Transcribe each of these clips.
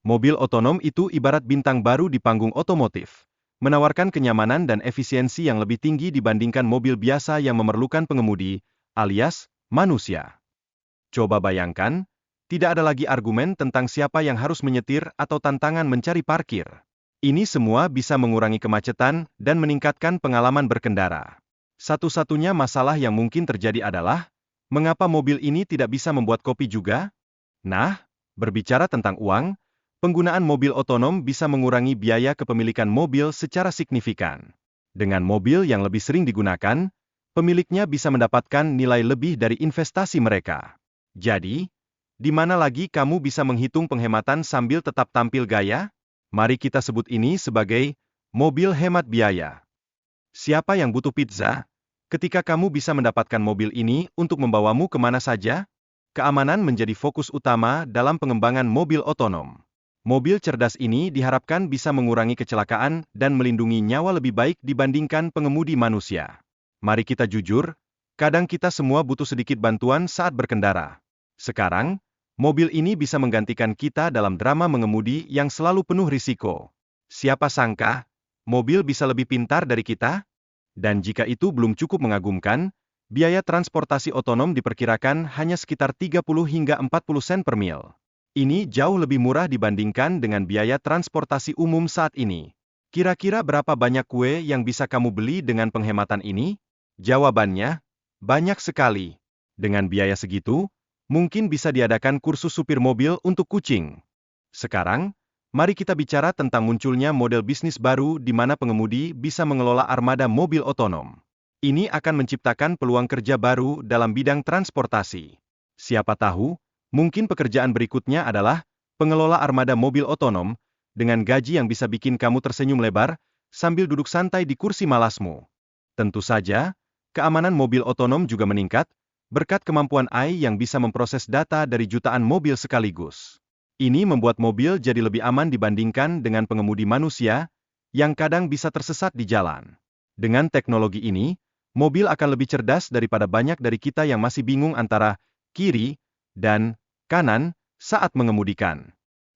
Mobil otonom itu ibarat bintang baru di panggung otomotif, menawarkan kenyamanan dan efisiensi yang lebih tinggi dibandingkan mobil biasa yang memerlukan pengemudi, alias manusia. Coba bayangkan, tidak ada lagi argumen tentang siapa yang harus menyetir atau tantangan mencari parkir. Ini semua bisa mengurangi kemacetan dan meningkatkan pengalaman berkendara. Satu-satunya masalah yang mungkin terjadi adalah, mengapa mobil ini tidak bisa membuat kopi juga? Nah, berbicara tentang uang, penggunaan mobil otonom bisa mengurangi biaya kepemilikan mobil secara signifikan. Dengan mobil yang lebih sering digunakan, pemiliknya bisa mendapatkan nilai lebih dari investasi mereka. Jadi, di mana lagi kamu bisa menghitung penghematan sambil tetap tampil gaya? Mari kita sebut ini sebagai mobil hemat biaya. Siapa yang butuh pizza? Ketika kamu bisa mendapatkan mobil ini untuk membawamu kemana saja? Keamanan menjadi fokus utama dalam pengembangan mobil otonom. Mobil cerdas ini diharapkan bisa mengurangi kecelakaan dan melindungi nyawa lebih baik dibandingkan pengemudi manusia. Mari kita jujur, kadang kita semua butuh sedikit bantuan saat berkendara. Sekarang, mobil ini bisa menggantikan kita dalam drama mengemudi yang selalu penuh risiko. Siapa sangka, mobil bisa lebih pintar dari kita? Dan jika itu belum cukup mengagumkan, biaya transportasi otonom diperkirakan hanya sekitar 30 hingga 40 sen per mil. Ini jauh lebih murah dibandingkan dengan biaya transportasi umum saat ini. Kira-kira berapa banyak kue yang bisa kamu beli dengan penghematan ini? Jawabannya, banyak sekali. Dengan biaya segitu, mungkin bisa diadakan kursus supir mobil untuk kucing. Sekarang, mari kita bicara tentang munculnya model bisnis baru di mana pengemudi bisa mengelola armada mobil otonom. Ini akan menciptakan peluang kerja baru dalam bidang transportasi. Siapa tahu, mungkin pekerjaan berikutnya adalah pengelola armada mobil otonom dengan gaji yang bisa bikin kamu tersenyum lebar sambil duduk santai di kursi malasmu. Tentu saja, keamanan mobil otonom juga meningkat berkat kemampuan AI yang bisa memproses data dari jutaan mobil sekaligus. Ini membuat mobil jadi lebih aman dibandingkan dengan pengemudi manusia yang kadang bisa tersesat di jalan. Dengan teknologi ini, mobil akan lebih cerdas daripada banyak dari kita yang masih bingung antara kiri dan kanan saat mengemudikan.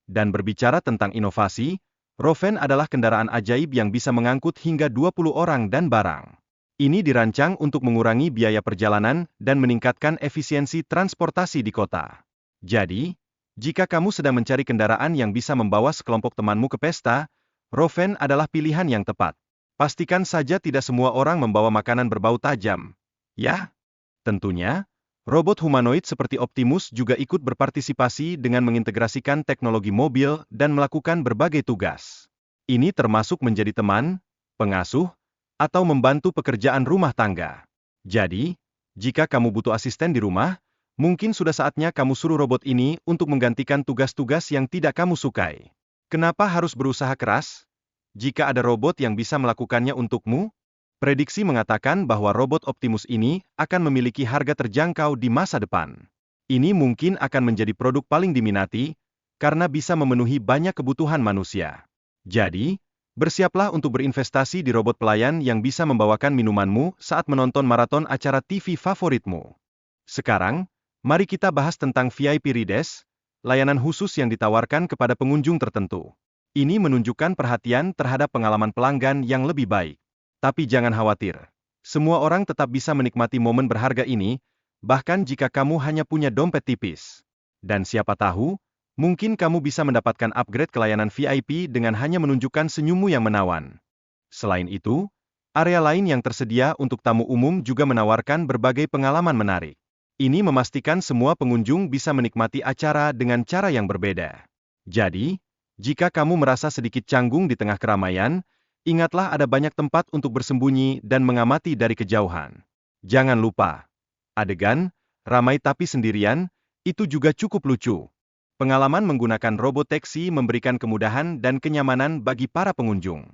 Dan berbicara tentang inovasi, Roven adalah kendaraan ajaib yang bisa mengangkut hingga 20 orang dan barang. Ini dirancang untuk mengurangi biaya perjalanan dan meningkatkan efisiensi transportasi di kota. Jadi, jika kamu sedang mencari kendaraan yang bisa membawa sekelompok temanmu ke pesta, Roven adalah pilihan yang tepat. Pastikan saja tidak semua orang membawa makanan berbau tajam. Ya, tentunya, robot humanoid seperti Optimus juga ikut berpartisipasi dengan mengintegrasikan teknologi mobil dan melakukan berbagai tugas. Ini termasuk menjadi teman, pengasuh, atau membantu pekerjaan rumah tangga. Jadi, jika kamu butuh asisten di rumah, mungkin sudah saatnya kamu suruh robot ini untuk menggantikan tugas-tugas yang tidak kamu sukai. Kenapa harus berusaha keras? Jika ada robot yang bisa melakukannya untukmu, prediksi mengatakan bahwa robot Optimus ini akan memiliki harga terjangkau di masa depan. Ini mungkin akan menjadi produk paling diminati, karena bisa memenuhi banyak kebutuhan manusia. Jadi, bersiaplah untuk berinvestasi di robot pelayan yang bisa membawakan minumanmu saat menonton maraton acara TV favoritmu. Sekarang, mari kita bahas tentang VIP Rides, layanan khusus yang ditawarkan kepada pengunjung tertentu. Ini menunjukkan perhatian terhadap pengalaman pelanggan yang lebih baik. Tapi jangan khawatir. Semua orang tetap bisa menikmati momen berharga ini, bahkan jika kamu hanya punya dompet tipis. Dan siapa tahu, mungkin kamu bisa mendapatkan upgrade ke layanan VIP dengan hanya menunjukkan senyummu yang menawan. Selain itu, area lain yang tersedia untuk tamu umum juga menawarkan berbagai pengalaman menarik. Ini memastikan semua pengunjung bisa menikmati acara dengan cara yang berbeda. Jadi, jika kamu merasa sedikit canggung di tengah keramaian, ingatlah ada banyak tempat untuk bersembunyi dan mengamati dari kejauhan. Jangan lupa, adegan, ramai tapi sendirian, itu juga cukup lucu. Pengalaman menggunakan robot taksi memberikan kemudahan dan kenyamanan bagi para pengunjung.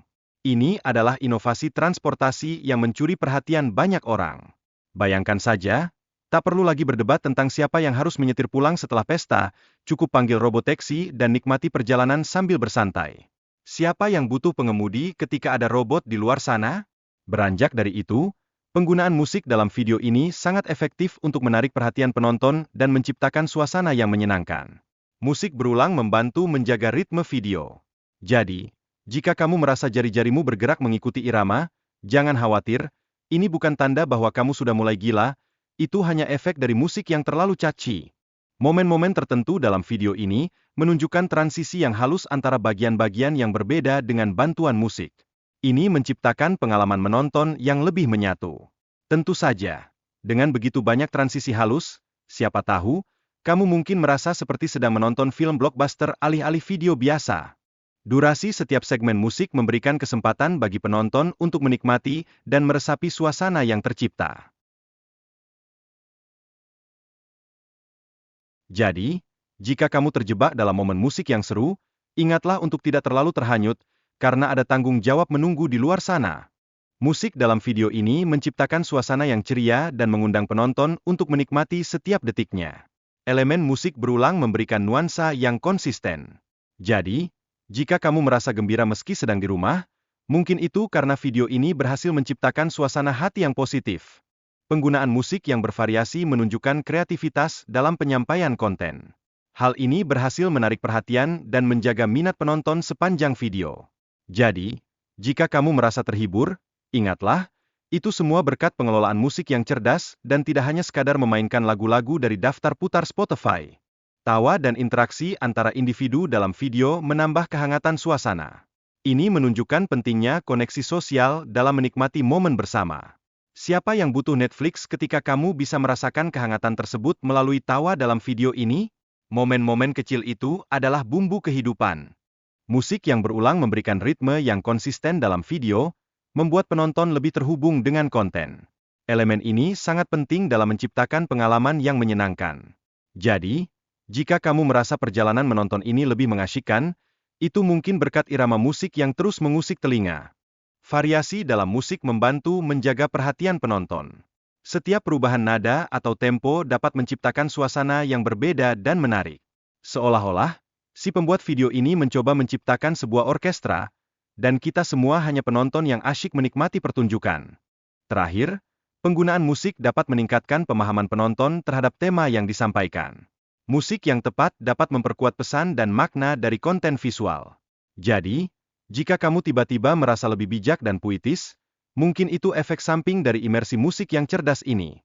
Ini adalah inovasi transportasi yang mencuri perhatian banyak orang. Bayangkan saja, tak perlu lagi berdebat tentang siapa yang harus menyetir pulang setelah pesta, cukup panggil robot taksi dan nikmati perjalanan sambil bersantai. Siapa yang butuh pengemudi ketika ada robot di luar sana? Beranjak dari itu, penggunaan musik dalam video ini sangat efektif untuk menarik perhatian penonton dan menciptakan suasana yang menyenangkan. Musik berulang membantu menjaga ritme video. Jadi, jika kamu merasa jari-jarimu bergerak mengikuti irama, jangan khawatir, ini bukan tanda bahwa kamu sudah mulai gila, itu hanya efek dari musik yang terlalu catchy. Momen-momen tertentu dalam video ini menunjukkan transisi yang halus antara bagian-bagian yang berbeda dengan bantuan musik. Ini menciptakan pengalaman menonton yang lebih menyatu. Tentu saja, dengan begitu banyak transisi halus, siapa tahu, kamu mungkin merasa seperti sedang menonton film blockbuster alih-alih video biasa. Durasi setiap segmen musik memberikan kesempatan bagi penonton untuk menikmati dan meresapi suasana yang tercipta. Jadi, jika kamu terjebak dalam momen musik yang seru, ingatlah untuk tidak terlalu terhanyut, karena ada tanggung jawab menunggu di luar sana. Musik dalam video ini menciptakan suasana yang ceria dan mengundang penonton untuk menikmati setiap detiknya. Elemen musik berulang memberikan nuansa yang konsisten. Jadi, jika kamu merasa gembira meski sedang di rumah, mungkin itu karena video ini berhasil menciptakan suasana hati yang positif. Penggunaan musik yang bervariasi menunjukkan kreativitas dalam penyampaian konten. Hal ini berhasil menarik perhatian dan menjaga minat penonton sepanjang video. Jadi, jika kamu merasa terhibur, ingatlah, itu semua berkat pengelolaan musik yang cerdas dan tidak hanya sekadar memainkan lagu-lagu dari daftar putar Spotify. Tawa dan interaksi antara individu dalam video menambah kehangatan suasana. Ini menunjukkan pentingnya koneksi sosial dalam menikmati momen bersama. Siapa yang butuh Netflix ketika kamu bisa merasakan kehangatan tersebut melalui tawa dalam video ini? Momen-momen kecil itu adalah bumbu kehidupan. Musik yang berulang memberikan ritme yang konsisten dalam video, membuat penonton lebih terhubung dengan konten. Elemen ini sangat penting dalam menciptakan pengalaman yang menyenangkan. Jadi, jika kamu merasa perjalanan menonton ini lebih mengasyikkan, itu mungkin berkat irama musik yang terus mengusik telinga. Variasi dalam musik membantu menjaga perhatian penonton. Setiap perubahan nada atau tempo dapat menciptakan suasana yang berbeda dan menarik. Seolah-olah, si pembuat video ini mencoba menciptakan sebuah orkestra, dan kita semua hanya penonton yang asyik menikmati pertunjukan. Terakhir, penggunaan musik dapat meningkatkan pemahaman penonton terhadap tema yang disampaikan. Musik yang tepat dapat memperkuat pesan dan makna dari konten visual. Jadi, jika kamu tiba-tiba merasa lebih bijak dan puitis, mungkin itu efek samping dari imersi musik yang cerdas ini.